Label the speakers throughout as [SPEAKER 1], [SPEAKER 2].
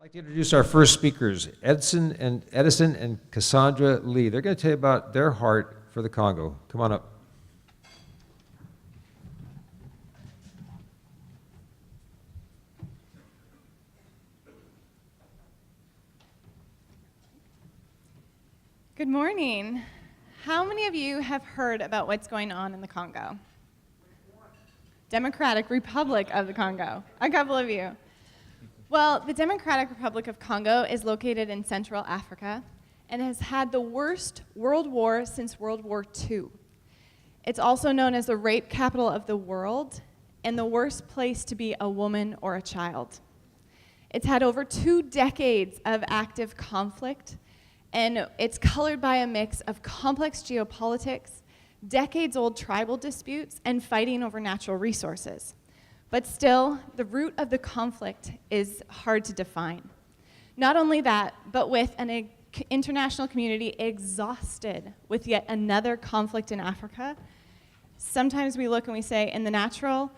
[SPEAKER 1] I'd like to introduce our first speakers, Edison and Cassandra Lee. They're going to tell you about their heart for the Congo. Come on up.
[SPEAKER 2] Good morning. How many of you have heard about what's going on in the Congo? Democratic Republic of the Congo. A couple of you. Well, the Democratic Republic of Congo is located in Central Africa and has had the worst world war since World War II. It's also known as the rape capital of the world and the worst place to be a woman or a child. It's had over 2 decades of active conflict, and it's colored by a mix of complex geopolitics, decades-old tribal disputes, and fighting over natural resources. But still, the root of the conflict is hard to define. Not only that, but with an international community exhausted with yet another conflict in Africa, sometimes we look and we say, in the natural,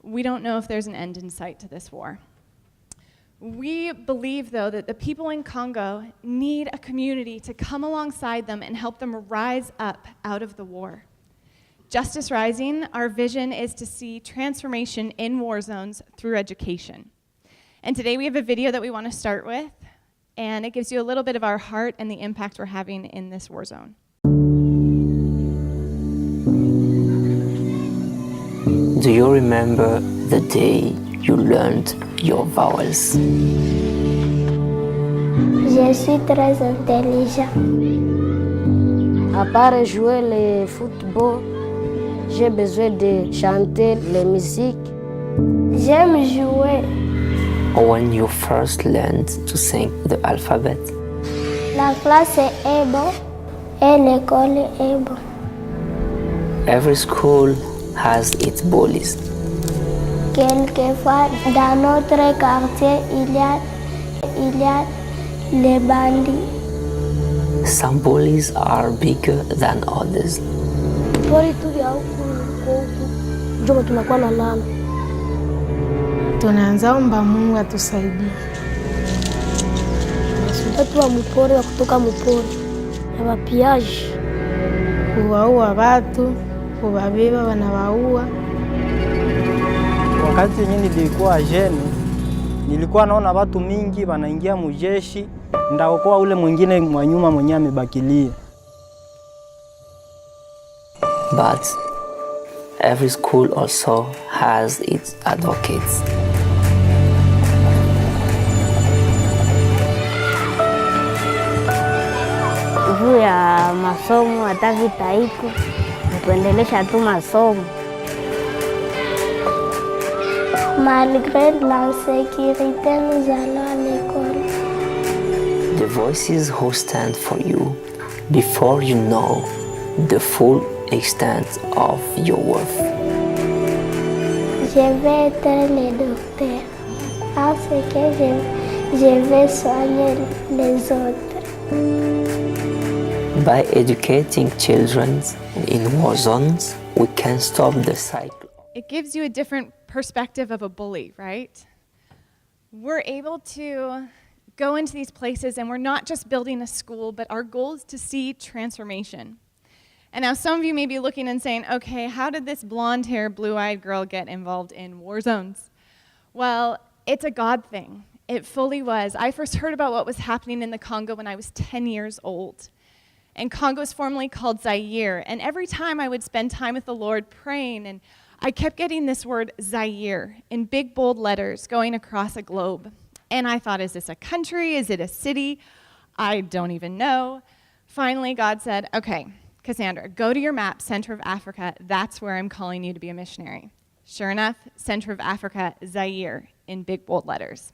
[SPEAKER 2] we don't know if there's an end in sight to this war. We believe, though, that the people in Congo need a community to come alongside them and help them rise up out of the war. Justice Rising, our vision is to see transformation in war zones through education. And today we have a video that we want to start with, and it gives you a little bit of our heart and the impact we're having in this war zone.
[SPEAKER 3] Do you remember the day you learned your vowels?
[SPEAKER 4] Je suis très intelligent.
[SPEAKER 5] À part jouer le football, j'ai besoin de chanter la musique.
[SPEAKER 4] J'aime jouer.
[SPEAKER 3] When you first learned to sing the alphabet?
[SPEAKER 4] La classe est bonne et l'école est bonne.
[SPEAKER 3] Every school has its bullies.
[SPEAKER 4] Quelquefois, dans notre quartier, il y a les bandits.
[SPEAKER 3] Some bullies are bigger than others.
[SPEAKER 5] Pori tu vya huku njo tunakuwa na lala.
[SPEAKER 6] Tunaanza omba Mungu atusaidie.
[SPEAKER 5] Watu wa mpori wa kutoka mpori na wapiaji
[SPEAKER 6] kuwaua watu, kuwabeba wanawaua.
[SPEAKER 7] Wakati mimi nilikuwa jeni, nilikuwa naona watu mingi wanaingia mujeshi, ndaokoa ule mwingine mwa nyuma mwenye amebakilia.
[SPEAKER 3] But every school also has its advocates.
[SPEAKER 5] juu ya masomo, hata vita iko tuendelesha tu masomo.
[SPEAKER 4] Malgré l'insécurité, nous allons à l'école.
[SPEAKER 3] The voices who stand for you before you know the full extent of your worth.
[SPEAKER 4] Je vais être le docteur parce que je vais soigner les autres.
[SPEAKER 3] By educating children in war zones, we can stop the cycle.
[SPEAKER 2] It gives you a different perspective of a bully, right? We're able to go into these places and we're not just building a school, but our goal is to see transformation. And now some of you may be looking and saying, okay, how did this blonde-haired, blue-eyed girl get involved in war zones? Well, it's a God thing. It fully was. I first heard about what was happening in the Congo when I was 10 years old. And Congo is formerly called Zaire. And every time I would spend time with the Lord praying, and I kept getting this word Zaire in big, bold letters going across a globe. And I thought, is this a country? Is it a city? I don't even know. Finally, God said, okay, Cassandra, go to your map, Center of Africa. That's where I'm calling you to be a missionary. Sure enough, Center of Africa, Zaire, in big, bold letters.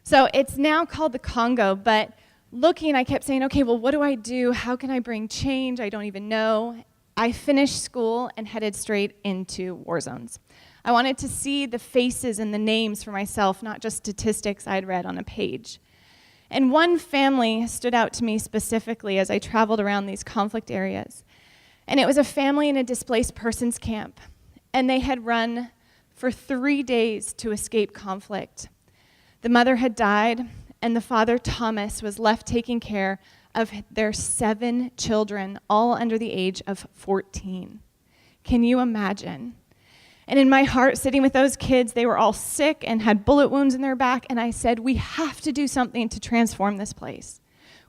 [SPEAKER 2] So it's now called the Congo, but looking, I kept saying, okay, well, what do I do? How can I bring change? I don't even know. I finished school and headed straight into war zones. I wanted to see the faces and the names for myself, not just statistics I had read on a page. And one family stood out to me specifically as I traveled around these conflict areas. And it was a family in a displaced persons camp. And they had run for 3 days to escape conflict. The mother had died, and the father, Thomas, was left taking care of their 7 children, all under the age of 14. Can you imagine? And in my heart, sitting with those kids, they were all sick and had bullet wounds in their back, and I said, we have to do something to transform this place.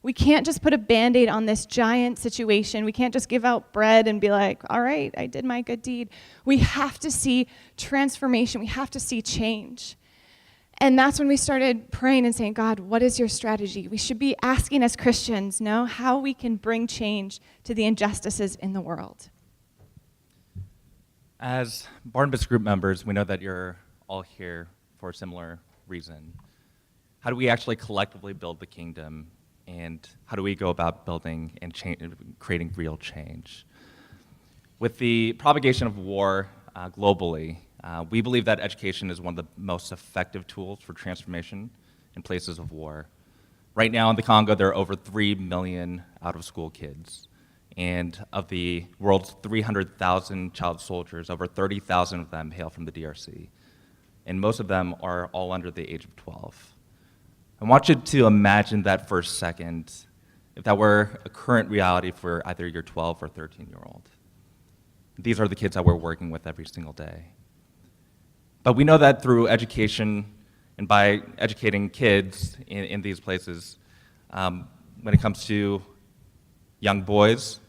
[SPEAKER 2] We can't just put a Band-Aid on this giant situation. We can't just give out bread and be like, all right, I did my good deed. We have to see transformation. We have to see change. And that's when we started praying and saying, God, what is your strategy? We should be asking as Christians, how we can bring change to the injustices in the world.
[SPEAKER 8] As Barnabas Group members, we know that you're all here for a similar reason. How do we actually collectively build the kingdom, and how do we go about building and creating real change? With the propagation of war globally, we believe that education is one of the most effective tools for transformation in places of war. Right now in the Congo, there are over 3 million out-of-school kids. And of the world's 300,000 child soldiers, over 30,000 of them hail from the DRC. And most of them are all under the age of 12. I want you to imagine that for a second, if that were a current reality for either your 12 or 13-year-old. These are the kids that we're working with every single day. But we know that through education and by educating kids in these places, when it comes to young boys,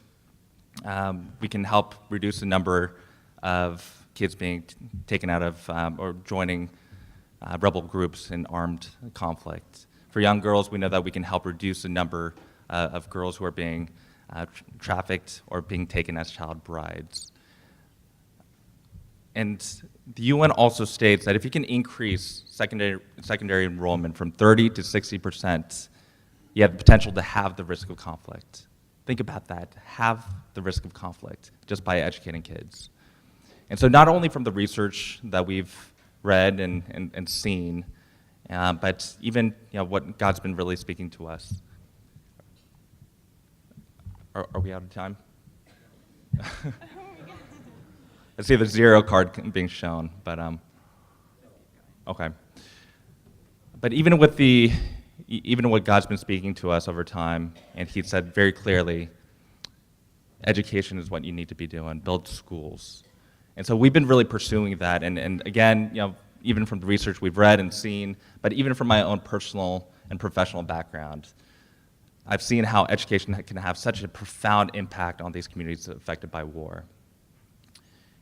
[SPEAKER 8] we can help reduce the number of kids being taken out of or joining rebel groups in armed conflict. For young girls, we know that we can help reduce the number of girls who are being trafficked or being taken as child brides. And the UN also states that if you can increase secondary enrollment from 30 to 60%, you have the potential to have the risk of conflict. Think about that, have the risk of conflict just by educating kids. And so not only from the research that we've read and seen, but even what God's been really speaking to us. Are we out of time? I see the 0 card being shown, but okay. But even what God's been speaking to us over time, and he said very clearly, education is what you need to be doing, build schools. And so we've been really pursuing that, and again, even from the research we've read and seen, but even from my own personal and professional background, I've seen how education can have such a profound impact on these communities affected by war.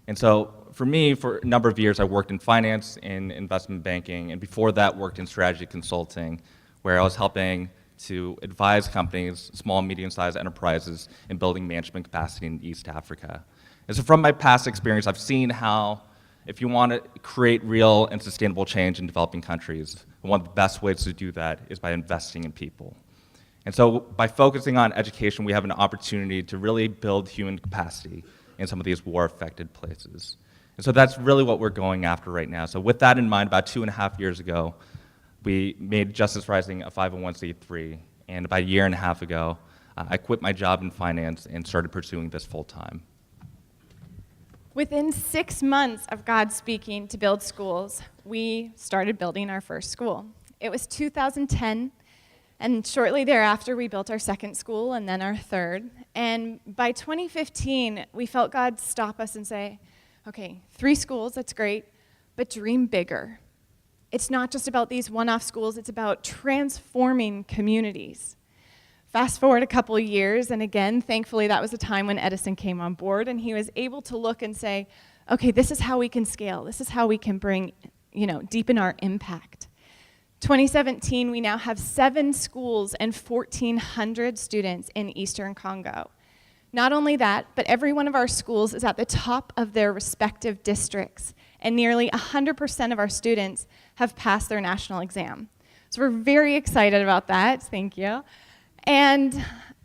[SPEAKER 8] And so for me, for a number of years, I worked in finance and investment banking, and before that worked in strategy consulting, where I was helping to advise companies, small and medium-sized enterprises, in building management capacity in East Africa. And so from my past experience, I've seen how if you want to create real and sustainable change in developing countries, one of the best ways to do that is by investing in people. And so by focusing on education, we have an opportunity to really build human capacity in some of these war-affected places. And so that's really what we're going after right now. So with that in mind, about 2.5 years ago, we made Justice Rising a 501c3, and about a year and a half ago, I quit my job in finance and started pursuing this full-time.
[SPEAKER 2] Within 6 months of God speaking to build schools, we started building our first school. It was 2010, and shortly thereafter, we built our second school and then our third. And by 2015, we felt God stop us and say, okay, 3 schools, that's great, but dream bigger. It's not just about these one-off schools, it's about transforming communities. Fast forward a couple of years, and again, thankfully, that was the time when Edison came on board, and he was able to look and say, okay, this is how we can scale. This is how we can bring, deepen our impact. 2017, we now have 7 schools and 1,400 students in Eastern Congo. Not only that, but every one of our schools is at the top of their respective districts, and nearly 100% of our students have passed their national exam. So we're very excited about that, thank you.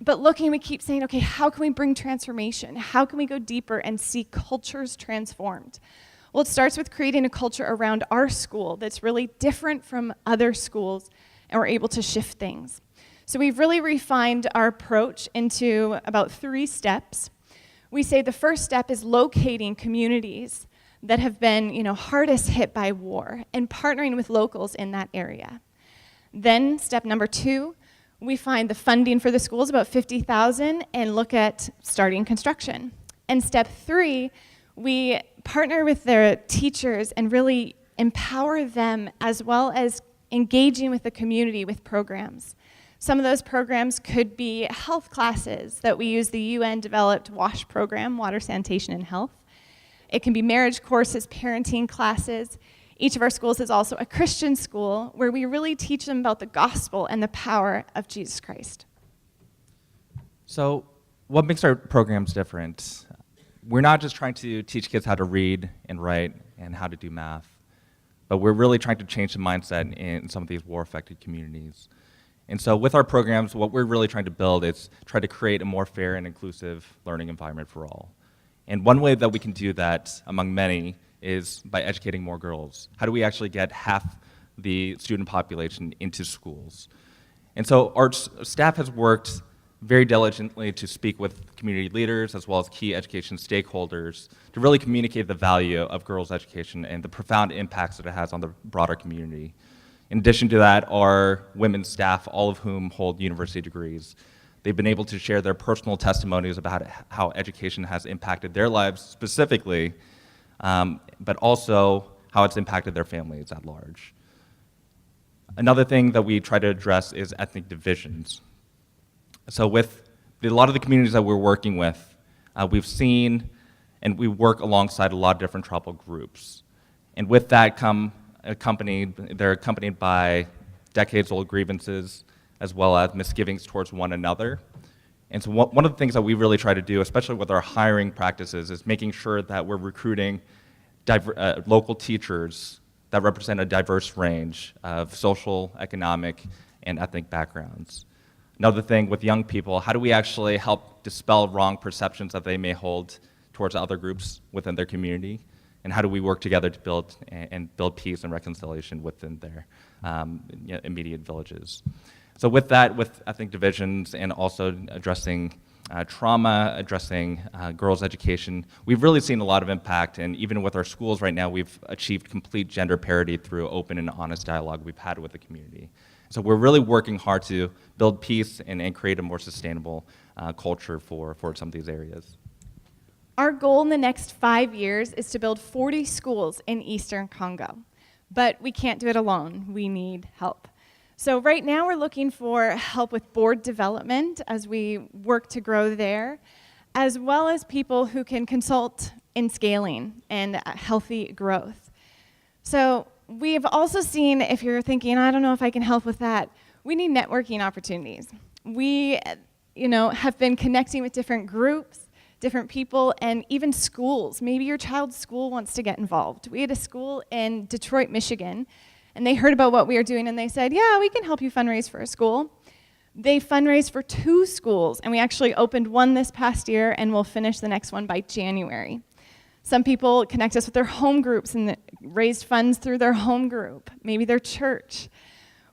[SPEAKER 2] But looking, we keep saying, okay, how can we bring transformation? How can we go deeper and see cultures transformed? Well, it starts with creating a culture around our school that's really different from other schools, and we're able to shift things. So we've really refined our approach into about 3 steps. We say the first step is locating communities that have been, hardest hit by war and partnering with locals in that area. Then step number 2, we find the funding for the schools, about $50,000, and look at starting construction. And step 3, we partner with their teachers and really empower them, as well as engaging with the community with programs. Some of those programs could be health classes that we use the UN-developed WASH program, Water, Sanitation, and Health. It can be marriage courses, parenting classes. Each of our schools is also a Christian school where we really teach them about the gospel and the power of Jesus Christ.
[SPEAKER 8] So what makes our programs different? We're not just trying to teach kids how to read and write and how to do math, but we're really trying to change the mindset in some of these war-affected communities. And so with our programs, what we're really trying to build is try to create a more fair and inclusive learning environment for all. And one way that we can do that, among many, is by educating more girls. How do we actually get half the student population into schools? And so our staff has worked very diligently to speak with community leaders as well as key education stakeholders to really communicate the value of girls' education and the profound impacts that it has on the broader community. In addition to that, our women's staff, all of whom hold university degrees, they've been able to share their personal testimonies about how education has impacted their lives specifically, but also how it's impacted their families at large. Another thing that we try to address is ethnic divisions. So with a lot of the communities that we're working with, we've seen and we work alongside a lot of different tribal groups. And with that they're accompanied by decades-old grievances as well as misgivings towards one another. And so one of the things that we really try to do, especially with our hiring practices, is making sure that we're recruiting local teachers that represent a diverse range of social, economic, and ethnic backgrounds. Another thing with young people, how do we actually help dispel wrong perceptions that they may hold towards other groups within their community? And how do we work together to build peace and reconciliation within their immediate villages? So with that, with ethnic divisions and also addressing trauma, addressing girls' education, we've really seen a lot of impact. And even with our schools right now, we've achieved complete gender parity through open and honest dialogue we've had with the community. So we're really working hard to build peace and create a more sustainable culture for some of these areas.
[SPEAKER 2] Our goal in the next 5 years is to build 40 schools in Eastern Congo, but we can't do it alone. We need help. So right now we're looking for help with board development as we work to grow there, as well as people who can consult in scaling and healthy growth. So we've also seen, if you're thinking, I don't know if I can help with that, we need networking opportunities. We have been connecting with different groups, different people, and even schools. Maybe your child's school wants to get involved. We had a school in Detroit, Michigan, and they heard about what we were doing, and they said, yeah, we can help you fundraise for a school. They fundraised for 2 schools, and we actually opened one this past year, and we'll finish the next one by January. Some people connect us with their home groups and raised funds through their home group, maybe their church.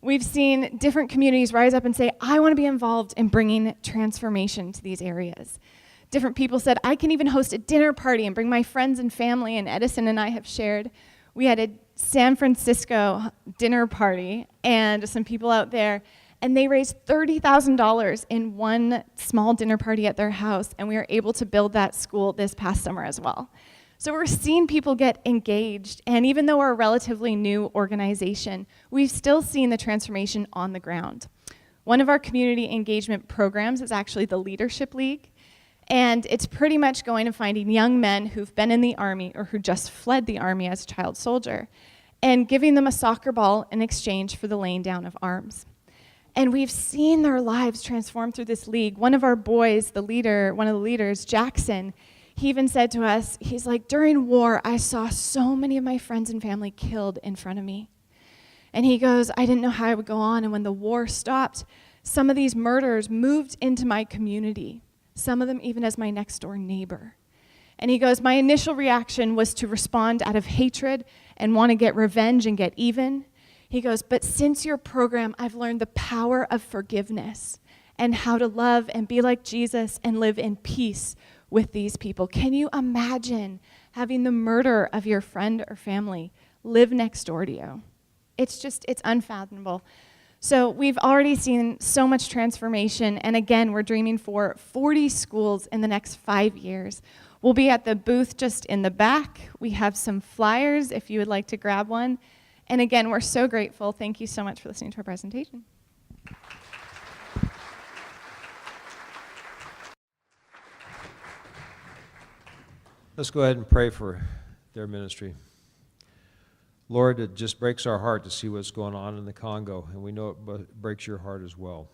[SPEAKER 2] We've seen different communities rise up and say, I want to be involved in bringing transformation to these areas. Different people said, I can even host a dinner party and bring my friends and family, and Edison and I have shared. We had a San Francisco dinner party and some people out there, and they raised $30,000 in one small dinner party at their house, and we were able to build that school this past summer as well. So we're seeing people get engaged, and even though we're a relatively new organization, we've still seen the transformation on the ground. One of our community engagement programs is actually the Leadership League. And it's pretty much going and finding young men who've been in the Army or who just fled the Army as a child soldier and giving them a soccer ball in exchange for the laying down of arms. And we've seen their lives transform through this league. One of our boys, one of the leaders, Jackson, he even said to us, he's like, during war, I saw so many of my friends and family killed in front of me. And he goes, I didn't know how I would go on. And when the war stopped, some of these murders moved into my community. Some of them even as my next door neighbor. And he goes, my initial reaction was to respond out of hatred and want to get revenge and get even. He goes, but since your program, I've learned the power of forgiveness and how to love and be like Jesus and live in peace with these people. Can you imagine having the murder of your friend or family live next door to you? It's unfathomable. So we've already seen so much transformation, and again, we're dreaming for 40 schools in the next 5 years. We'll be at the booth just in the back. We have some flyers if you would like to grab one. And again, we're so grateful. Thank you so much for listening to our presentation.
[SPEAKER 1] Let's go ahead and pray for their ministry. Lord, it just breaks our heart to see what's going on in the Congo, and we know it breaks your heart as well.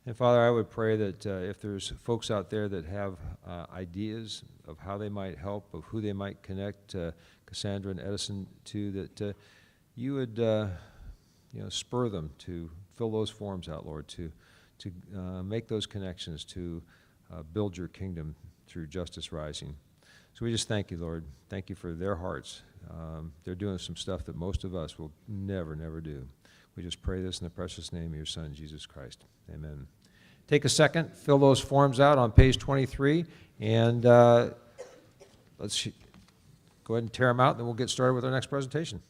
[SPEAKER 1] And Father, I would pray that if there's folks out there that have ideas of how they might help, of who they might connect Cassandra and Edison to, that you would spur them to fill those forms out, Lord, to make those connections, to build your kingdom through Justice Rising. So we just thank you, Lord. Thank you for their hearts. They're doing some stuff that most of us will never do. We just pray this in the precious name of your Son, Jesus Christ. Amen. Take a second, fill those forms out on page 23, and let's go ahead and tear them out, and then we'll get started with our next presentation.